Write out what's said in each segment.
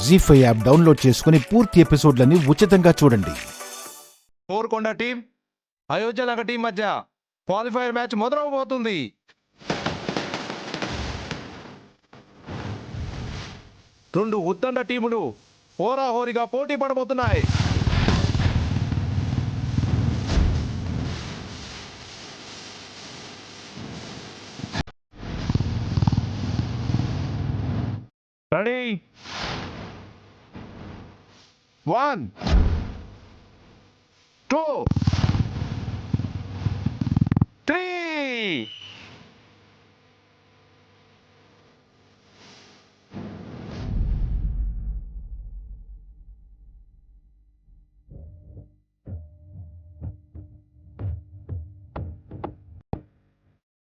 జీ5 app download చేసుకుని పూర్తి ఎపిసోడ్లని ఉచితంగా చూడండి. కోరుకొండ టీం అయోధ్య నగర్ టీం మధ్య క్వాలిఫైర్ మ్యాచ్ మొదలవబోతుంది. రెండు ఉద్దండ టీములు హోరాహోరీగా పోటీ పడబోతున్నాయి. రెడీ 1 2 3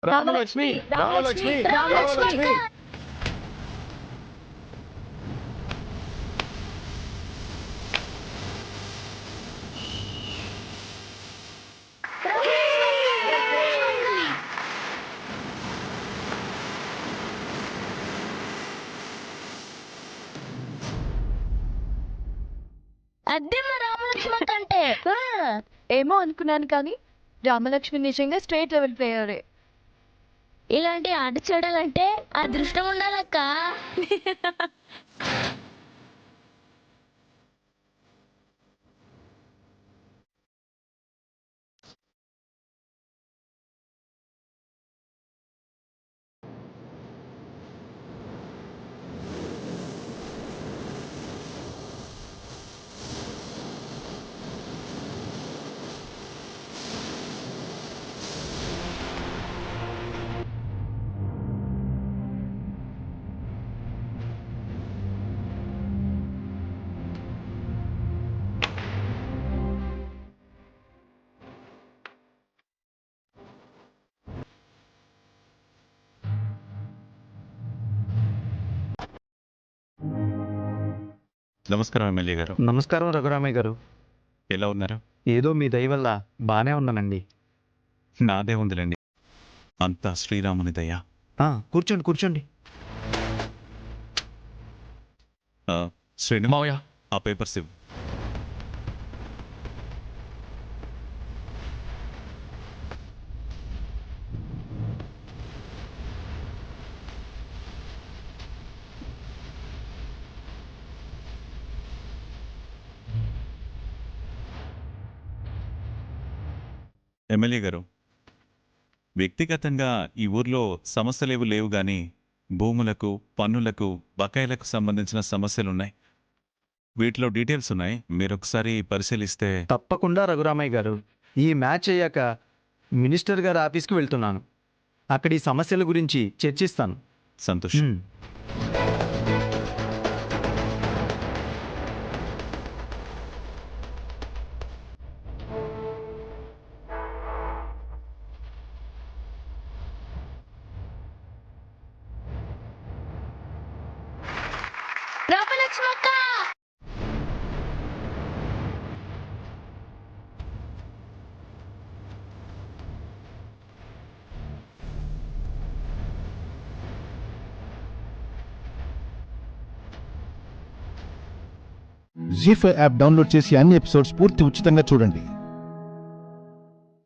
రామలక్ష్మి రామలక్ష్మి రామలక్ష్మి అదే మా రామలక్ష్మి అంటే ఏమో అనుకున్నాను కానీ రామలక్ష్మి నిజంగా స్టేట్ లెవెల్ ప్లేయరే. ఇలాంటి ఆట చూడాలంటే అదృష్టం ఉండాలక్క. నమస్కారం ఎమ్మెల్యే గారు. నమస్కారం రఘురామయ్య గారు. ఎలా ఉన్నారు? ఏదో మీ దయ వల్ల బాగానే ఉన్నానండి. నాదే ఉందిలేండి, అంతా శ్రీరాముని దయ. కూర్చోండి కూర్చోండి. శ్రీను మావయ్య ఆ పేపర్స్ ఇవ్వు. ఎమ్మెల్యే గారు, వ్యక్తిగతంగా ఈ ఊర్లో సమస్యలేవు లేవు కానీ భూములకు, పన్నులకు, బకాయిలకు సంబంధించిన సమస్యలున్నాయి. వీటిలో డీటెయిల్స్ ఉన్నాయి, మీరొకసారి పరిశీలిస్తే. తప్పకుండా రఘురామయ్య గారు. ఈ మ్యాచ్ అయ్యాక మినిస్టర్ గారి ఆఫీస్కి వెళ్తున్నాను. అక్కడ ఈ సమస్యల గురించి చర్చిస్తాను. సంతోషం. రామలక్ష్మి అక్క జీ5 యాప్ డౌన్లోడ్ చేసి అన్ని ఎపిసోడ్స్ పూర్తి ఉచితంగా చూడండి.